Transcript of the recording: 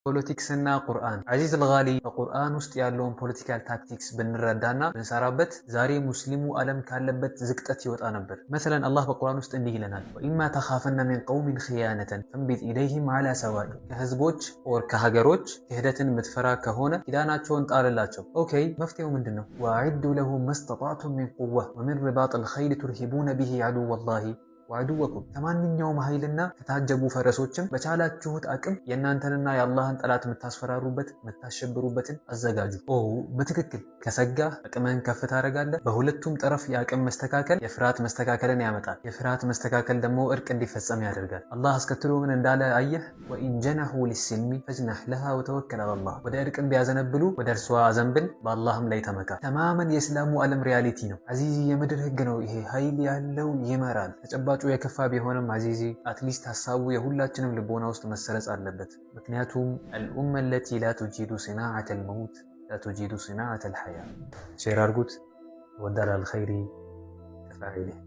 ፖለቲክስና ቁርአን አዚዝ አልጋሊ በቁርአን ውስጥ ያለውን ፖለቲካል ታክቲክስ ብንረዳና ብንሰራበት ዛሬ ሙስሊሙ ዓለም ካለበት ዝቅጠት ይወጣ ነበር። መሰለን አላህ በቁርአን ውስጥ እንዲህ ይለናል፣ ወኢማ ተኻፈነ ሚን ቀውሚን ኺያነተን ፈንቢት ኢለይሂም ዐላ ሰዋእ። ከህዝቦች ኦር ከሀገሮች ክህደትን የምትፈራ ከሆነ ኪዳናቸውን ጣልላቸው። ኦኬ መፍትሄው ምንድን ነው? ወአዒዱ ለሁም መስተጣዕቱም ሚን ቁዋ ወሚን ሪባጢል ኸይል ቱርሂቡነ ቢሂ ዐዱወላሂ ወዐዱወኩም። ከማንኛውም ኃይልና ከታጀቡ ፈረሶችም በቻላችሁት አቅም የእናንተንና የአላህን ጠላት የምታስፈራሩበት የምታሸብሩበትን አዘጋጁ። በትክክል ከሰጋህ አቅምህን ከፍ ታደርጋለህ። በሁለቱም ጠረፍ የአቅም መስተካከል የፍርሃት መስተካከልን ያመጣል። የፍርሃት መስተካከል ደግሞ እርቅ እንዲፈጸም ያደርጋል። አላህ አስከትሎ ምን እንዳለ አየህ? ወኢን ጀነሑ ሊስልሚ ፈጅነሕ ለሃ ወተወከል ዐለላህ። ወደ እርቅም ቢያዘነብሉ ወደ እርሷ አዘንብል፣ በአላህም ላይ ተመካ። ተማመን የእስላሙ ዓለም ሪያሊቲ ነው። አዚዚ የምድር ህግ ነው ይሄ። ኃይል ያለው ይመራል። ተጨባጩ የከፋ ቢሆንም አዚዚ አትሊስት ሀሳቡ የሁላችንም ልቦና ውስጥ መሰረጽ አለበት። ምክንያቱም አልኡመ ለቲ ላ ቱጂዱ ሲናዓተል መውት ላ ቱጂዱ ሲናዓተል ሐያ። ሼር አድርጉት። ወዳላል ኸይሪ ከፋዒሊህ